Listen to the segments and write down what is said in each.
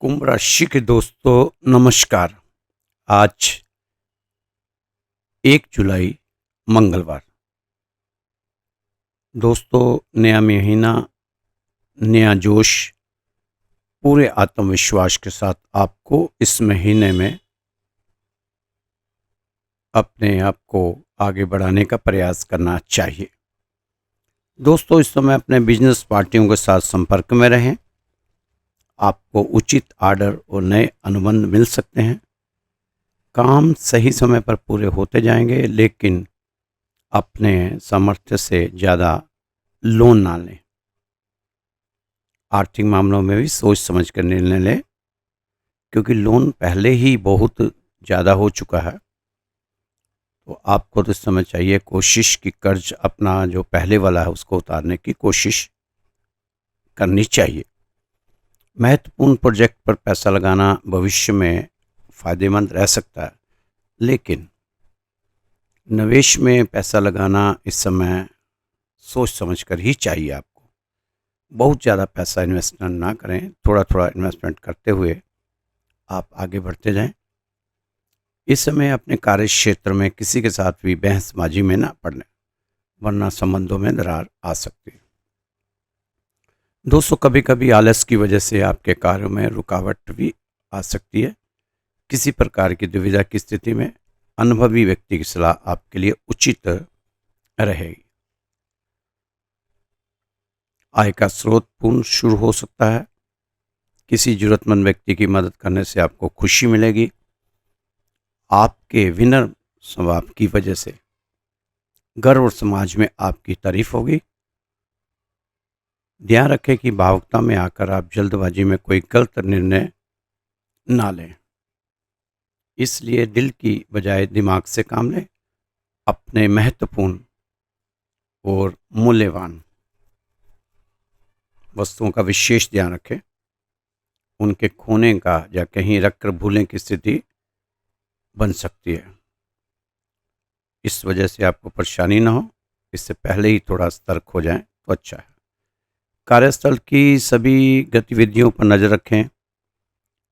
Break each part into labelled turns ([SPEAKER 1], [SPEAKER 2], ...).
[SPEAKER 1] कुंभ राशि के दोस्तों नमस्कार। आज 1 जुलाई मंगलवार। दोस्तों, नया महीना, नया जोश, पूरे आत्मविश्वास के साथ आपको इस महीने में अपने आप को आगे बढ़ाने का प्रयास करना चाहिए। दोस्तों, इस समय अपने बिजनेस पार्टियों के साथ संपर्क में रहें। आपको उचित आर्डर और नए अनुबंध मिल सकते हैं। काम सही समय पर पूरे होते जाएंगे, लेकिन अपने सामर्थ्य से ज़्यादा लोन ना लें। आर्थिक मामलों में भी सोच समझ कर निर्णय लें, क्योंकि लोन पहले ही बहुत ज़्यादा हो चुका है। तो आपको तो इस समय चाहिए कोशिश कि कर्ज अपना जो पहले वाला है उसको उतारने की कोशिश करनी चाहिए। महत्वपूर्ण प्रोजेक्ट पर पैसा लगाना भविष्य में फ़ायदेमंद रह सकता है, लेकिन निवेश में पैसा लगाना इस समय सोच समझ कर ही चाहिए आपको। बहुत ज़्यादा पैसा इन्वेस्टमेंट ना करें, थोड़ा थोड़ा इन्वेस्टमेंट करते हुए आप आगे बढ़ते जाएं। इस समय अपने कार्य क्षेत्र में किसी के साथ भी बहसबाजी में ना पड़ लें, वरना संबंधों में दरार आ सकती है। दोस्तों, कभी कभी आलस की वजह से आपके कार्यों में रुकावट भी आ सकती है। किसी प्रकार की दुविधा की स्थिति में अनुभवी व्यक्ति की सलाह आपके लिए उचित रहेगी। आय का स्रोत पूर्ण शुरू हो सकता है। किसी जरूरतमंद व्यक्ति की मदद करने से आपको खुशी मिलेगी। आपके विनम्र स्वभाव की वजह से घर और समाज में आपकी तारीफ होगी। ध्यान रखें कि भावुकता में आकर आप जल्दबाजी में कोई गलत निर्णय ना लें, इसलिए दिल की बजाय दिमाग से काम लें। अपने महत्वपूर्ण और मूल्यवान वस्तुओं का विशेष ध्यान रखें। उनके खोने का या कहीं रखकर भूलने की स्थिति बन सकती है। इस वजह से आपको परेशानी ना हो, इससे पहले ही थोड़ा सतर्क हो जाएं तो अच्छा है। कार्यस्थल की सभी गतिविधियों पर नज़र रखें।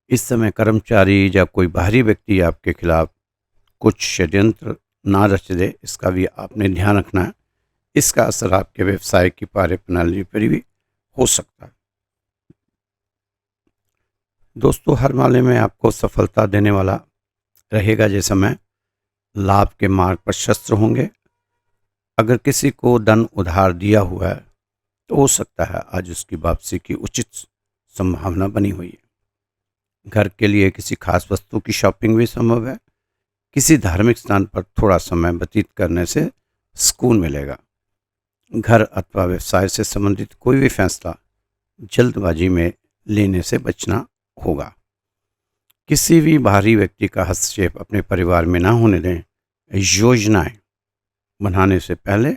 [SPEAKER 1] इस समय कर्मचारी या कोई बाहरी व्यक्ति आपके खिलाफ कुछ षड्यंत्र ना रच दे, इसका भी आपने ध्यान रखना है। इसका असर आपके व्यवसाय की कार्यप्रणाली पर भी हो सकता है। दोस्तों, हर मामले में आपको सफलता देने वाला रहेगा। ये समय लाभ के मार्ग पर शस्त्र होंगे। अगर किसी को धन उधार दिया हुआ है तो हो सकता है आज उसकी वापसी की उचित संभावना बनी हुई है। घर के लिए किसी खास वस्तु की शॉपिंग भी संभव है। किसी धार्मिक स्थान पर थोड़ा समय व्यतीत करने से सुकून मिलेगा। घर अथवा व्यवसाय से संबंधित कोई भी फैसला जल्दबाजी में लेने से बचना होगा। किसी भी बाहरी व्यक्ति का हस्तक्षेप अपने परिवार में ना होने दें। योजनाएं बनाने से पहले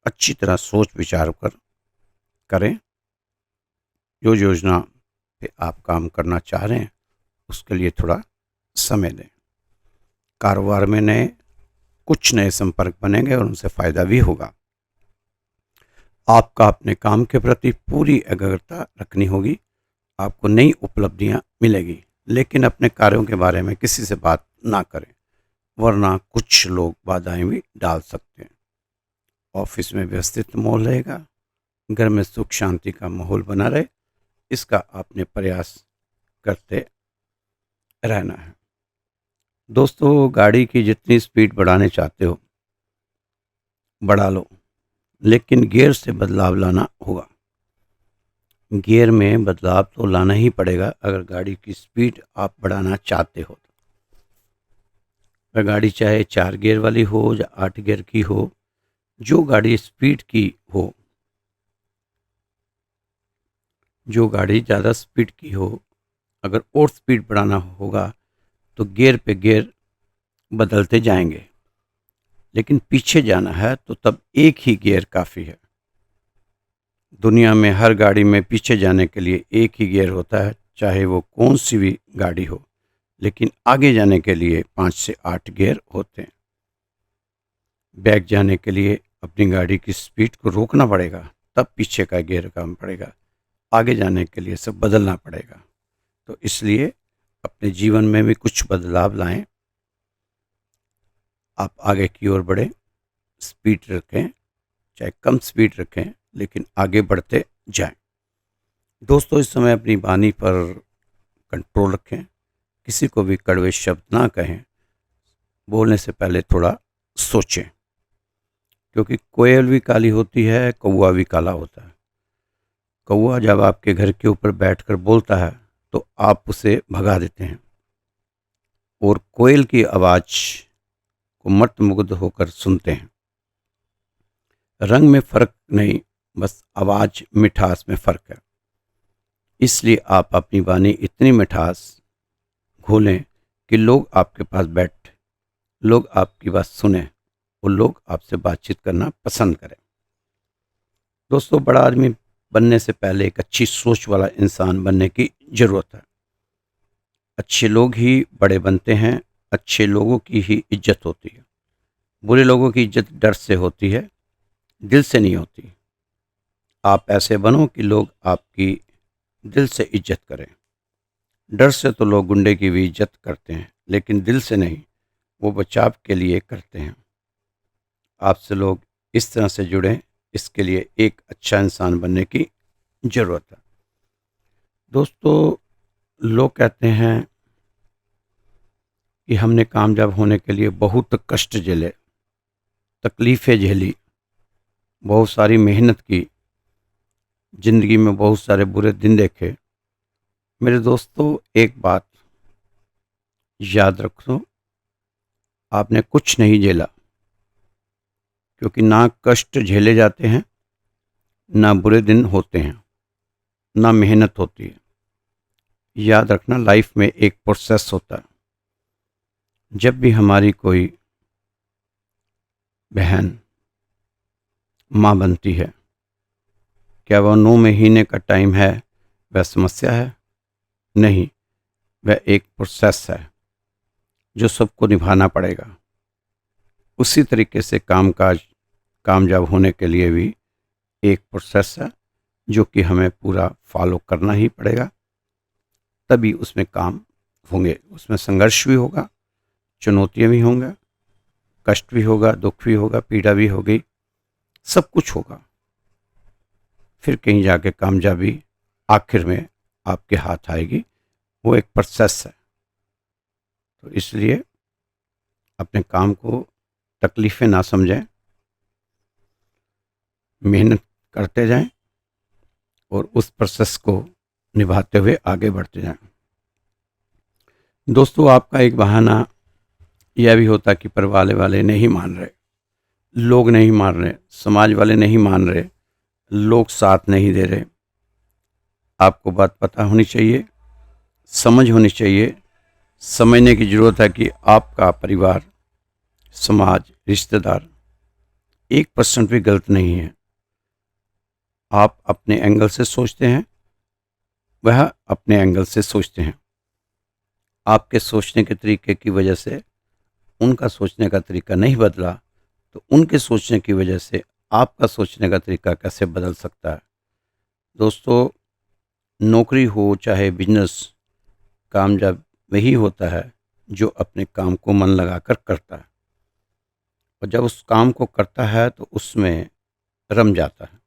[SPEAKER 1] अच्छी तरह सोच विचार कर करें। जो योजना पे आप काम करना चाह रहे हैं उसके लिए थोड़ा समय दें। कारोबार में कुछ नए संपर्क बनेंगे और उनसे फायदा भी होगा। आपका अपने काम के प्रति पूरी एकाग्रता रखनी होगी। आपको नई उपलब्धियां मिलेगी, लेकिन अपने कार्यों के बारे में किसी से बात ना करें, वरना कुछ लोग बाधाएं भी डाल सकते हैं। ऑफिस में व्यवस्थित माहौल रहेगा। घर में सुख शांति का माहौल बना रहे, इसका आपने प्रयास करते रहना है। दोस्तों, गाड़ी की जितनी स्पीड बढ़ाने चाहते हो बढ़ा लो, लेकिन गियर से बदलाव लाना होगा। गियर में बदलाव तो लाना ही पड़ेगा अगर गाड़ी की स्पीड आप बढ़ाना चाहते हो। वह गाड़ी चाहे 4 गियर वाली हो या 8 गियर की हो, जो गाड़ी स्पीड की हो, जो गाड़ी ज़्यादा स्पीड की हो, अगर और स्पीड बढ़ाना होगा तो गियर पे गियर बदलते जाएंगे। लेकिन पीछे जाना है तो तब एक ही गियर काफ़ी है। दुनिया में हर गाड़ी में पीछे जाने के लिए एक ही गियर होता है, चाहे वो कौन सी भी गाड़ी हो। लेकिन आगे जाने के लिए 5 से 8 गियर होते हैं। बैक जाने के लिए अपनी गाड़ी की स्पीड को रोकना पड़ेगा, तब पीछे का गियर काम पड़ेगा। आगे जाने के लिए सब बदलना पड़ेगा। तो इसलिए अपने जीवन में भी कुछ बदलाव लाएं। आप आगे की ओर बढ़ें, स्पीड रखें, चाहे कम स्पीड रखें, लेकिन आगे बढ़ते जाएं। दोस्तों, इस समय अपनी वाणी पर कंट्रोल रखें। किसी को भी कड़वे शब्द ना कहें। बोलने से पहले थोड़ा सोचें, क्योंकि कोयल भी काली होती है, कौवा भी काला होता है। कौवा जब आपके घर के ऊपर बैठकर बोलता है तो आप उसे भगा देते हैं, और कोयल की आवाज़ को मंत्रमुग्ध होकर सुनते हैं। रंग में फर्क नहीं, बस आवाज़ मिठास में फ़र्क है। इसलिए आप अपनी वाणी इतनी मिठास घोलें कि लोग आपके पास बैठ, लोग आपकी बात सुने और लोग आपसे बातचीत करना पसंद करें। दोस्तों, बड़ा आदमी बनने से पहले एक अच्छी सोच वाला इंसान बनने की ज़रूरत है। अच्छे लोग ही बड़े बनते हैं, अच्छे लोगों की ही इज्जत होती है। बुरे लोगों की इज्जत डर से होती है, दिल से नहीं होती। आप ऐसे बनो कि लोग आपकी दिल से इज्जत करें। डर से तो लोग गुंडे की भी इज्जत करते हैं, लेकिन दिल से नहीं, वो बचाव के लिए करते हैं। आपसे लोग इस तरह से जुड़ें, इसके लिए एक अच्छा इंसान बनने की ज़रूरत है। दोस्तों, लोग कहते हैं कि हमने कामयाब होने के लिए बहुत कष्ट झेले, तकलीफ़ें झेली, बहुत सारी मेहनत की, ज़िंदगी में बहुत सारे बुरे दिन देखे। मेरे दोस्तों, एक बात याद रखो, आपने कुछ नहीं झेला, क्योंकि ना कष्ट झेले जाते हैं, ना बुरे दिन होते हैं, ना मेहनत होती है। याद रखना, लाइफ में एक प्रोसेस होता है। जब भी हमारी कोई बहन माँ बनती है, क्या वह 9 महीने का टाइम है, वह समस्या है? नहीं, वह एक प्रोसेस है जो सबको निभाना पड़ेगा। उसी तरीके से कामकाज कामयाब होने के लिए भी एक प्रोसेस है जो कि हमें पूरा फॉलो करना ही पड़ेगा, तभी उसमें काम होंगे। उसमें संघर्ष भी होगा, चुनौतियाँ भी होंगे, कष्ट भी होगा, दुख भी होगा, पीड़ा भी होगी, सब कुछ होगा। फिर कहीं जाके कामयाबी आखिर में आपके हाथ आएगी। वो एक प्रोसेस है। तो इसलिए अपने काम को तकलीफ़ें ना समझें, मेहनत करते जाएं और उस प्रोसेस को निभाते हुए आगे बढ़ते जाएं। दोस्तों, आपका एक बहाना यह भी होता कि परिवार वाले नहीं मान रहे, लोग नहीं मान रहे, समाज वाले नहीं मान रहे, लोग साथ नहीं दे रहे। आपको बात पता होनी चाहिए, समझ होनी चाहिए, समझने की ज़रूरत है कि आपका परिवार, समाज, रिश्तेदार 1% भी गलत नहीं है। आप अपने एंगल से सोचते हैं, वह अपने एंगल से सोचते हैं। आपके सोचने के तरीके की वजह से उनका सोचने का तरीका नहीं बदला, तो उनके सोचने की वजह से आपका सोचने का तरीका कैसे बदल सकता है? दोस्तों, नौकरी हो चाहे बिजनेस, कामयाब वही होता है जो अपने काम को मन लगाकर करता है, और जब उस काम को करता है तो उसमें रम जाता है।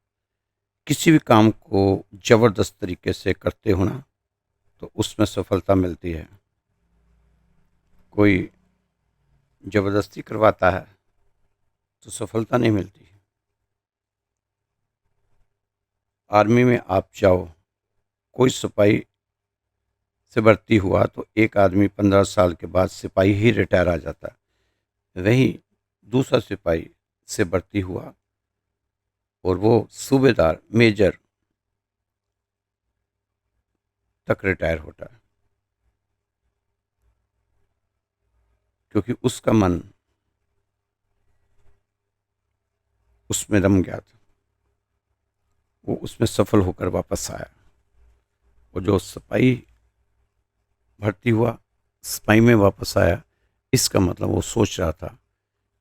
[SPEAKER 1] किसी भी काम को ज़बरदस्त तरीके से करते हो ना, तो उसमें सफलता मिलती है। कोई ज़बरदस्ती करवाता है तो सफलता नहीं मिलती। आर्मी में आप जाओ, कोई सिपाही से भर्ती हुआ तो एक आदमी 15 साल के बाद सिपाही ही रिटायर आ जाता है। वही दूसरा सिपाही से भर्ती हुआ और वो सूबेदार, मेजर तक रिटायर होता है, क्योंकि उसका मन उसमें रम गया था, वो उसमें सफल होकर वापस आया। और जो सिपाही भर्ती हुआ, सिपाही में वापस आया, इसका मतलब वो सोच रहा था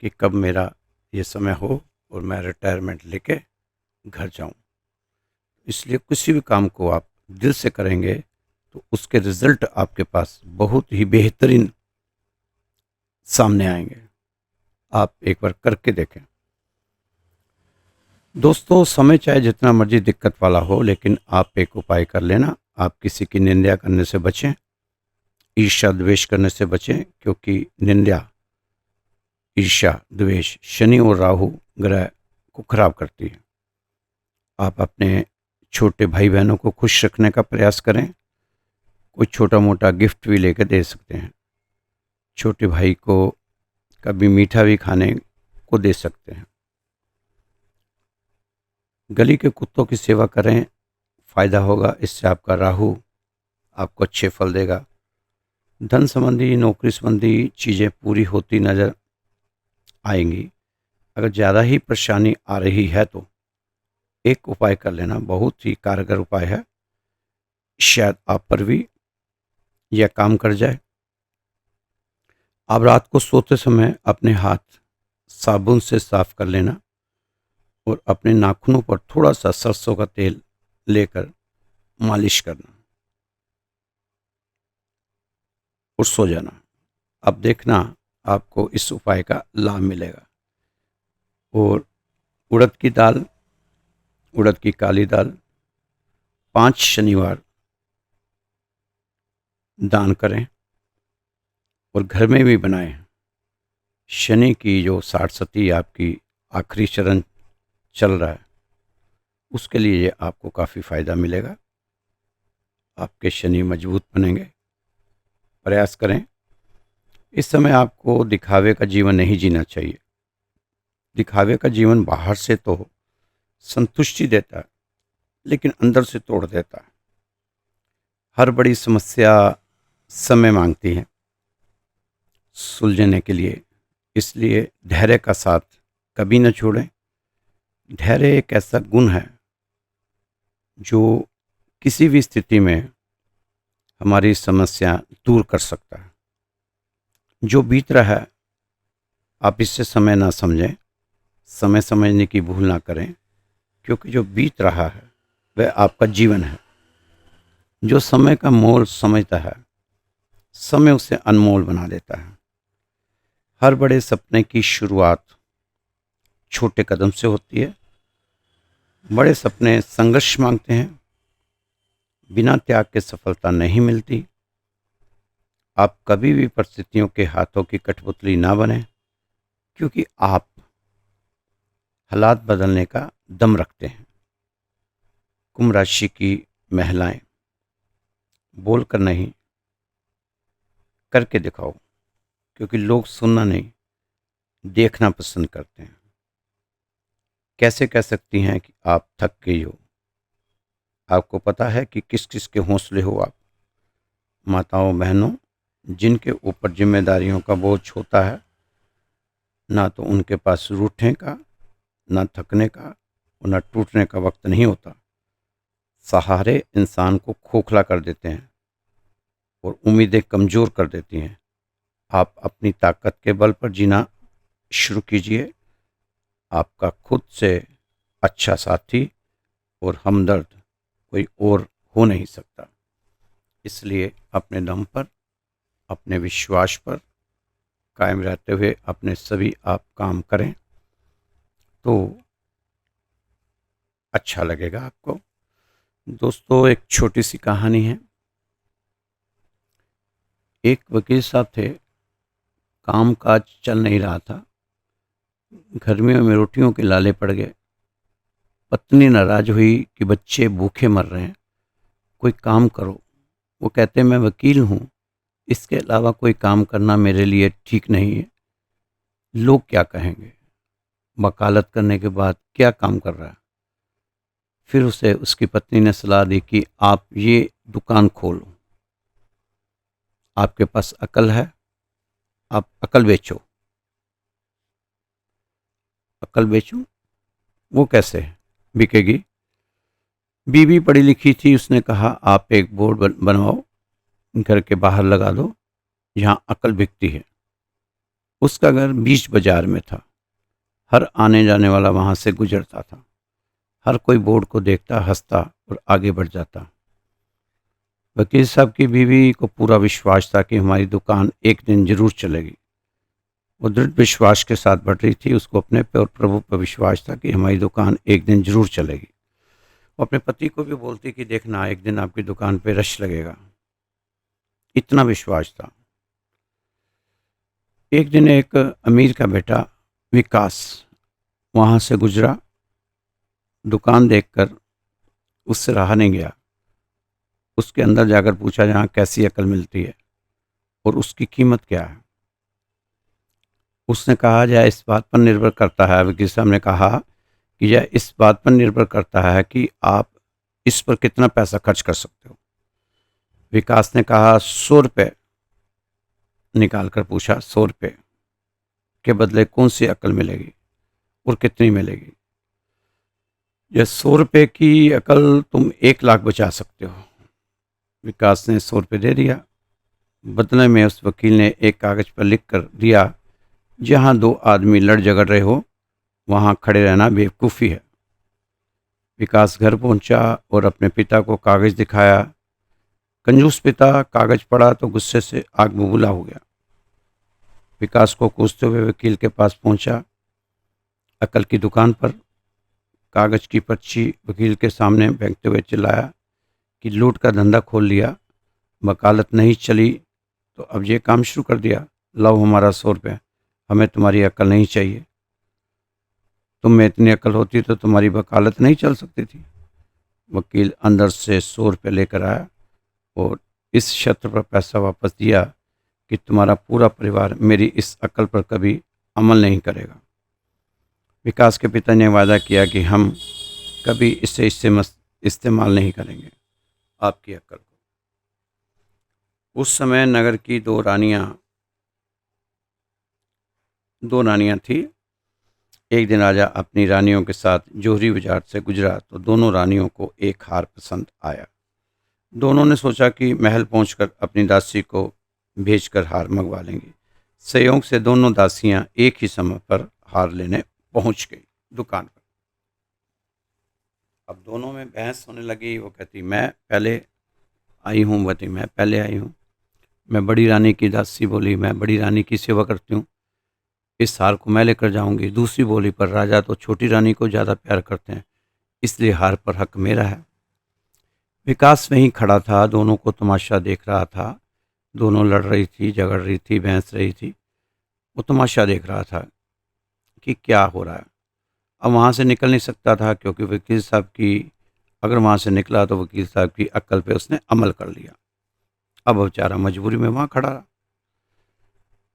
[SPEAKER 1] कि कब मेरा ये समय हो और मैं रिटायरमेंट लेके घर जाऊं। इसलिए किसी भी काम को आप दिल से करेंगे तो उसके रिजल्ट आपके पास बहुत ही बेहतरीन सामने आएंगे। आप एक बार करके देखें। दोस्तों, समय चाहे जितना मर्जी दिक्कत वाला हो, लेकिन आप एक उपाय कर लेना। आप किसी की निंदा करने से बचें, ईर्ष्या द्वेष करने से बचें, क्योंकि निंदा, ईर्ष्या, द्वेष शनि और राहु ग्रह को खराब करती है। आप अपने छोटे भाई बहनों को खुश रखने का प्रयास करें। कोई छोटा मोटा गिफ्ट भी लेकर दे सकते हैं। छोटे भाई को कभी मीठा भी खाने को दे सकते हैं। गली के कुत्तों की सेवा करें, फायदा होगा। इससे आपका राहु आपको अच्छे फल देगा। धन संबंधी, नौकरी संबंधी चीज़ें पूरी होती नजर आएंगी। अगर ज़्यादा ही परेशानी आ रही है तो एक उपाय कर लेना, बहुत ही कारगर उपाय है। शायद आप पर भी यह काम कर जाए। आप रात को सोते समय अपने हाथ साबुन से साफ कर लेना और अपने नाखूनों पर थोड़ा सा सरसों का तेल लेकर मालिश करना और सो जाना। अब देखना आपको इस उपाय का लाभ मिलेगा। और उड़द की दाल, उड़द की काली दाल 5 शनिवार दान करें और घर में भी बनाएं। शनि की जो 60 सती आपकी आखिरी चरण चल रहा है, उसके लिए आपको काफ़ी फायदा मिलेगा। आपके शनि मजबूत बनेंगे। प्रयास करें। इस समय आपको दिखावे का जीवन नहीं जीना चाहिए। दिखावे का जीवन बाहर से तो संतुष्टि देता है, लेकिन अंदर से तोड़ देता है। हर बड़ी समस्या समय मांगती है सुलझने के लिए, इसलिए धैर्य का साथ कभी न छोड़ें। धैर्य एक ऐसा गुण है जो किसी भी स्थिति में हमारी समस्या दूर कर सकता है। जो बीत रहा है, आप इससे समय ना समझें, समय समझने की भूल ना करें, क्योंकि जो बीत रहा है वह आपका जीवन है। जो समय का मोल समझता है, समय उसे अनमोल बना देता है। हर बड़े सपने की शुरुआत छोटे कदम से होती है। बड़े सपने संघर्ष मांगते हैं। बिना त्याग के सफलता नहीं मिलती। आप कभी भी परिस्थितियों के हाथों की कठपुतली ना बने, क्योंकि आप हालात बदलने का दम रखते हैं। कुंभ राशि की महिलाएं बोलकर नहीं, करके दिखाओ, क्योंकि लोग सुनना नहीं, देखना पसंद करते हैं। कैसे कह सकती हैं कि आप थक गई हो? आपको पता है कि किस किस के हौसले हो आप? माताओं, बहनों, जिनके ऊपर जिम्मेदारियों का बोझ होता है, ना तो उनके पास रूठने का, ना थकने का और ना टूटने का वक्त नहीं होता। सहारे इंसान को खोखला कर देते हैं और उम्मीदें कमज़ोर कर देती हैं। आप अपनी ताकत के बल पर जीना शुरू कीजिए। आपका खुद से अच्छा साथी और हमदर्द कोई और हो नहीं सकता। इसलिए अपने दम पर, अपने विश्वास पर कायम रहते हुए अपने सभी आप काम करें तो अच्छा लगेगा आपको। दोस्तों, एक छोटी सी कहानी है। एक वकील साहब थे, काम काज चल नहीं रहा था। गर्मियों में रोटियों के लाले पड़ गए। पत्नी नाराज हुई कि बच्चे भूखे मर रहे हैं, कोई काम करो। वो कहते, मैं वकील हूँ, इसके अलावा कोई काम करना मेरे लिए ठीक नहीं है। लोग क्या कहेंगे? वकालत करने के बाद क्या काम कर रहा है? फिर उसे उसकी पत्नी ने सलाह दी कि आप ये दुकान खोलो, आपके पास अकल है, आप अकल बेचो। अकल बेचूं? वो कैसे बिकेगी? बीवी पढ़ी लिखी थी, उसने कहा आप एक बोर्ड बनवाओ, घर के बाहर लगा दो, जहाँ अकल बिकती है। उसका घर बीच बाजार में था। हर आने जाने वाला वहां से गुजरता था। हर कोई बोर्ड को देखता, हंसता और आगे बढ़ जाता। वकील साहब की बीवी को पूरा विश्वास था कि हमारी दुकान एक दिन जरूर चलेगी। वो दृढ़ विश्वास के साथ बढ़ रही थी। उसको अपने पे और प्रभु पर विश्वास था कि हमारी दुकान एक दिन जरूर चलेगी। वो अपने पति को भी बोलती कि देखना एक दिन आपकी दुकान पे रश लगेगा। इतना विश्वास था। एक दिन एक अमीर का बेटा विकास वहां से गुजरा। दुकान देखकर उससे रहा नहीं गया। उसके अंदर जाकर पूछा यहाँ कैसी अकल मिलती है और उसकी कीमत क्या है। उसने कहा यह इस बात पर निर्भर करता है, वकील साहब ने कहा कि यह इस बात पर निर्भर करता है कि आप इस पर कितना पैसा खर्च कर सकते हो। विकास ने कहा 100 रुपये निकाल कर पूछा। 100 रुपये के बदले कौन सी अकल मिलेगी और कितनी मिलेगी? यह 100 रुपये की अकल तुम 1 लाख बचा सकते हो। विकास ने 100 रुपये दे दिया। बदले में उस वकील ने एक कागज पर लिख कर दिया, जहां दो आदमी लड़ झगड़ रहे हो वहां खड़े रहना बेवकूफ़ी है। विकास घर पहुंचा और अपने पिता को कागज दिखाया। कंजूस पिता कागज पढ़ा तो गुस्से से आग बबूला हो गया। विकास को कोसते हुए वकील के पास पहुंचा। अकल की दुकान पर कागज की पर्ची वकील के सामने फेंकते हुए चिल्लाया कि लूट का धंधा खोल लिया, वकालत नहीं चली तो अब ये काम शुरू कर दिया। लाओ हमारा 100 रुपये, हमें तुम्हारी अकल नहीं चाहिए। तुम में इतनी अकल होती तो तुम्हारी वकालत नहीं चल सकती थी। वकील अंदर से 100 रुपये लेकर आया और इस शर्त पर पैसा वापस दिया कि तुम्हारा पूरा परिवार मेरी इस अकल पर कभी अमल नहीं करेगा। विकास के पिता ने वादा किया कि हम कभी इसे इस्तेमाल नहीं करेंगे, आपकी अकल को। उस समय नगर की दो रानियां थी। एक दिन राजा अपनी रानियों के साथ जोहरी बाजार से गुजरा तो दोनों रानियों को एक हार पसंद आया। दोनों ने सोचा कि महल पहुंचकर अपनी दासी को भेजकर हार मंगवा लेंगी। संयोग से दोनों दासियां एक ही समय पर हार लेने पहुंच गई दुकान पर। अब दोनों में बहस होने लगी। वो कहती मैं पहले आई हूँ, बती मैं पहले आई हूँ। मैं बड़ी रानी की दासी बोली मैं बड़ी रानी की सेवा करती हूँ, इस हार को मैं लेकर जाऊंगी। दूसरी बोली पर राजा तो छोटी रानी को ज़्यादा प्यार करते हैं, इसलिए हार पर हक मेरा है। विकास वहीं खड़ा था, दोनों को तमाशा देख रहा था। दोनों लड़ रही थी, झगड़ रही थी, बहस रही थी। वो तमाशा देख रहा था कि क्या हो रहा है। अब वहाँ से निकल नहीं सकता था क्योंकि वकील साहब की, अगर वहाँ से निकला तो वकील साहब की अक्ल पे उसने अमल कर लिया। अब बेचारा मजबूरी में वहाँ खड़ा रहा।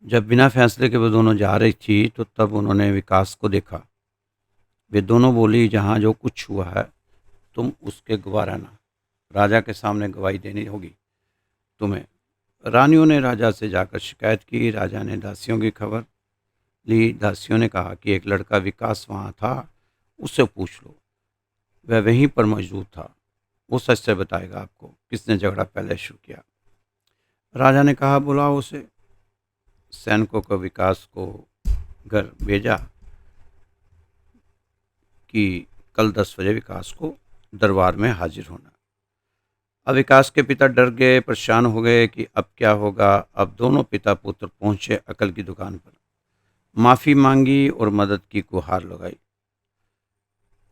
[SPEAKER 1] जब बिना फैसले के वो दोनों जा रही थी तो तब उन्होंने विकास को देखा। वे दोनों बोली जहाँ जो कुछ हुआ है तुम उसके गवाह रहना, राजा के सामने गवाही देनी होगी तुम्हें। रानियों ने राजा से जाकर शिकायत की। राजा ने दासियों की खबर ली। दासियों ने कहा कि एक लड़का विकास वहाँ था, उससे पूछ लो, वह वहीं पर मौजूद था, वो सच से बताएगा आपको किसने झगड़ा पहले शुरू किया। राजा ने कहा बुलाओ उसे। सैनिकों को विकास को घर भेजा कि कल 10 बजे विकास को दरबार में हाजिर होना। अब विकास के पिता डर गए, परेशान हो गए कि अब क्या होगा। अब दोनों पिता पुत्र पहुंचे अकल की दुकान पर। माफ़ी मांगी और मदद की गुहार लगाई।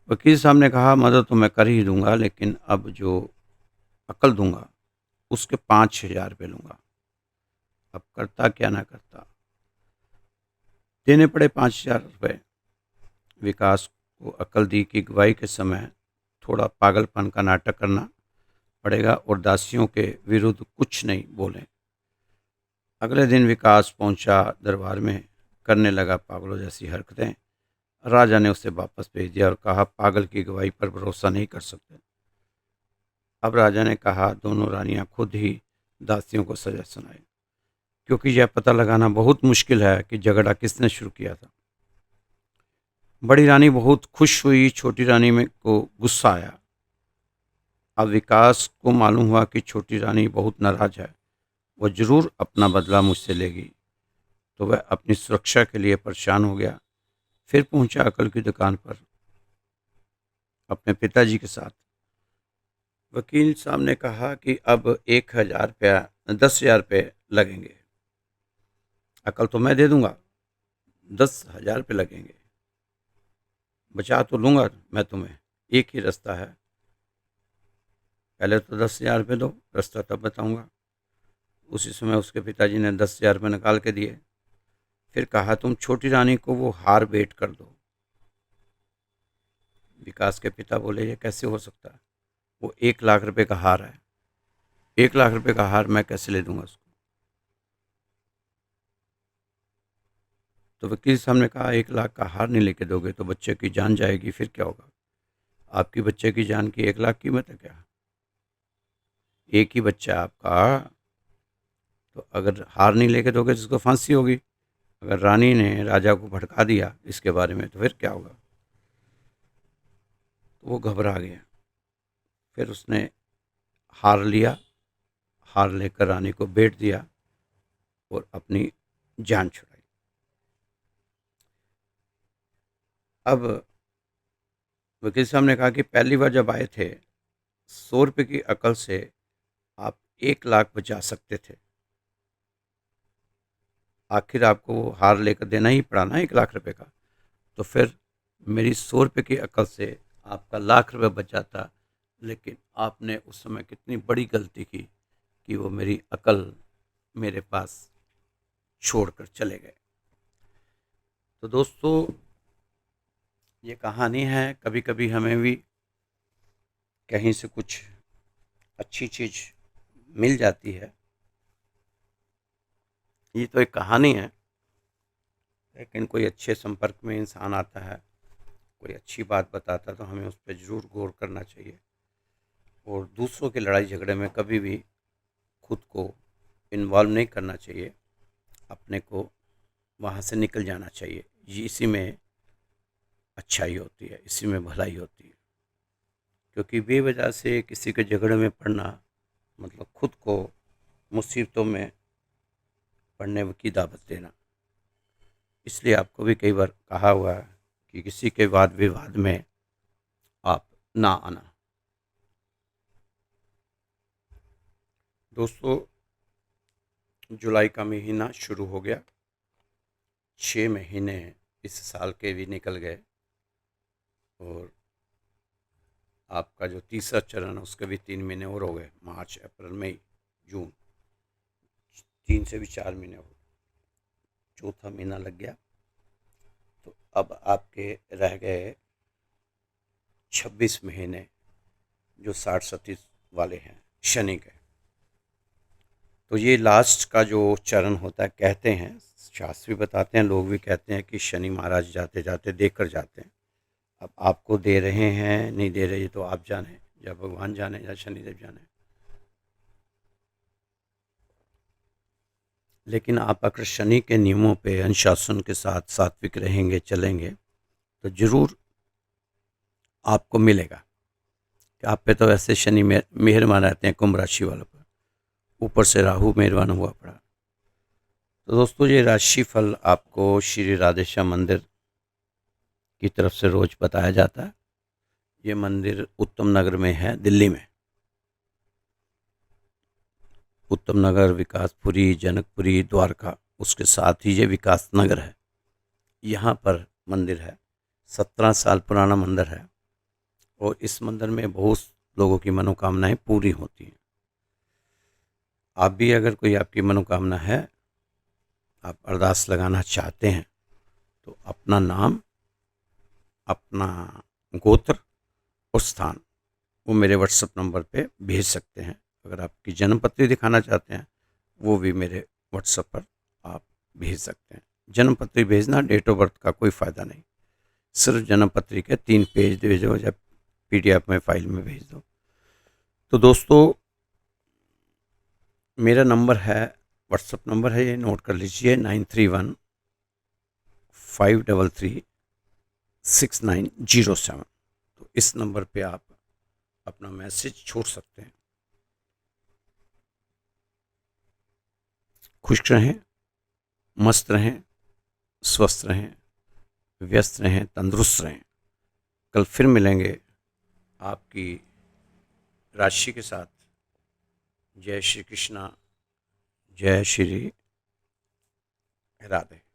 [SPEAKER 1] वकील साहब ने कहा मदद तो मैं कर ही दूंगा, लेकिन अब जो अकल दूंगा उसके 5,000 रुपये लूँगा। अब करता क्या ना करता, देने पड़े 5,000 रुपये। विकास को अकल दी कि गवाही के समय थोड़ा पागलपन का नाटक करना पड़ेगा और दासियों के विरुद्ध कुछ नहीं बोलें। अगले दिन विकास पहुंचा दरबार में, करने लगा पागलों जैसी हरकतें। राजा ने उसे वापस भेज दिया और कहा पागल की गवाही पर भरोसा नहीं कर सकते। अब राजा ने कहा दोनों रानियां खुद ही दासियों को सजा सुनाए, क्योंकि यह पता लगाना बहुत मुश्किल है कि झगड़ा किसने शुरू किया था। बड़ी रानी बहुत खुश हुई, छोटी रानी में को गुस्सा आया। अब विकास को मालूम हुआ कि छोटी रानी बहुत नाराज है, वह जरूर अपना बदला मुझसे लेगी, तो वह अपनी सुरक्षा के लिए परेशान हो गया। फिर पहुंचा अकल की दुकान पर अपने पिताजी के साथ। वकील साहब ने कहा कि अब 1,000 रुपया 10,000 रुपये लगेंगे। अकल तो मैं दे दूंगा, 10,000 रुपये लगेंगे। बचा तो लूंगा मैं तुम्हें, एक ही रास्ता है, पहले तो 10,000 रुपये दो, रास्ता तब बताऊंगा। उसी समय उसके पिताजी ने 10,000 रुपये निकाल के दिए। फिर कहा तुम छोटी रानी को वो हार भेंट कर दो। विकास के पिता बोले ये कैसे हो सकता है, वो 1,00,000 रुपये का हार है, 1,00,000 रुपये का हार मैं कैसे ले दूंगा उसको। तो वकील साहब ने कहा 1,00,000 का हार नहीं लेके दोगे तो बच्चे की जान जाएगी, फिर क्या होगा। आपकी बच्चे की जान की 1,00,000 कीमत है क्या, एक ही बच्चा है आपका। तो अगर हार नहीं लेके दोगे तो उसको फांसी होगी। अगर रानी ने राजा को भड़का दिया इसके बारे में तो फिर क्या होगा। तो वो घबरा गया। फिर उसने हार लिया, हार लेकर रानी को बेच दिया और अपनी जान छुड़ाई। अब वकील साहब ने कहा कि पहली बार जब आए थे 100 रुपये की अकल से आप 1,00,000 बचा सकते थे, आखिर आपको वो हार लेकर देना ही पड़ा ना 1,00,000 रुपये का। तो फिर मेरी 100 रुपये की अकल से आपका 1,00,000 रुपये बचा था, लेकिन आपने उस समय कितनी बड़ी गलती की कि वो मेरी अकल मेरे पास छोड़कर चले गए। तो दोस्तों ये कहानी है, कभी कभी हमें भी कहीं से कुछ अच्छी चीज़ मिल जाती है। ये तो एक कहानी है, लेकिन कोई अच्छे संपर्क में इंसान आता है, कोई अच्छी बात बताता है तो हमें उस पर ज़रूर गौर करना चाहिए और दूसरों की लड़ाई झगड़े में कभी भी खुद को इन्वॉल्व नहीं करना चाहिए, अपने को वहाँ से निकल जाना चाहिए। ये इसी में अच्छाई होती है, इसी में भलाई होती है। क्योंकि बेवजह से किसी के झगड़े में पड़ना मतलब खुद को मुसीबतों में पड़ने की दावत देना। इसलिए आपको भी कई बार कहा हुआ है कि किसी के वाद विवाद में आप ना आना। दोस्तों जुलाई का महीना शुरू हो गया, 6 महीने इस साल के भी निकल गए और आपका जो तीसरा चरण है उसके भी 3 महीने और हो गए, मार्च अप्रैल मई जून, 3 से भी 4 महीने हो गए, चौथा महीना लग गया। तो अब आपके रह गए 26 महीने जो 60-37 वाले हैं शनि के। तो ये लास्ट का जो चरण होता है, कहते हैं शास्त्री बताते हैं, लोग भी कहते हैं कि शनि महाराज जाते जाते देकर जाते हैं। अब आपको दे रहे हैं नहीं दे रहे तो आप जाने, या भगवान जाने या शनिदेव जाने। लेकिन आप अगर शनि के नियमों पे अनुशासन के साथ सात्विक रहेंगे चलेंगे तो जरूर आपको मिलेगा। कि आप पे तो ऐसे शनि मेहरबान रहते हैं कुंभ राशि वालों पर, ऊपर से राहु मेहरबान हुआ पड़ा। तो दोस्तों ये राशि फल आपको श्री राधेश्याम मंदिर की तरफ से रोज बताया जाता है। ये मंदिर उत्तम नगर में है, दिल्ली में। उत्तम नगर, विकासपुरी, जनकपुरी, द्वारका, उसके साथ ही ये विकास नगर है, यहाँ पर मंदिर है। 17 साल पुराना मंदिर है और इस मंदिर में बहुत लोगों की मनोकामनाएं पूरी होती हैं। आप भी अगर कोई आपकी मनोकामना है, आप अरदास लगाना चाहते हैं तो अपना नाम, अपना गोत्र और स्थान वो मेरे व्हाट्सएप नंबर पे भेज सकते हैं। अगर आपकी जन्म पत्री दिखाना चाहते हैं वो भी मेरे व्हाट्सएप पर आप भेज सकते हैं। जन्म पत्री भेजना, डेट ऑफ बर्थ का कोई फ़ायदा नहीं, सिर्फ जन्म पत्री के 3 पेज भेजो या PDF में फाइल में भेज दो। तो दोस्तों मेरा नंबर है, व्हाट्सएप नंबर है, ये नोट कर लीजिए, 9315336907। तो इस नंबर पे आप अपना मैसेज छोड़ सकते हैं। खुश रहें, मस्त रहें, स्वस्थ रहें, व्यस्त रहें, तंदुरुस्त रहें। कल फिर मिलेंगे आपकी राशि के साथ। जय श्री कृष्णा, जय श्री राधे।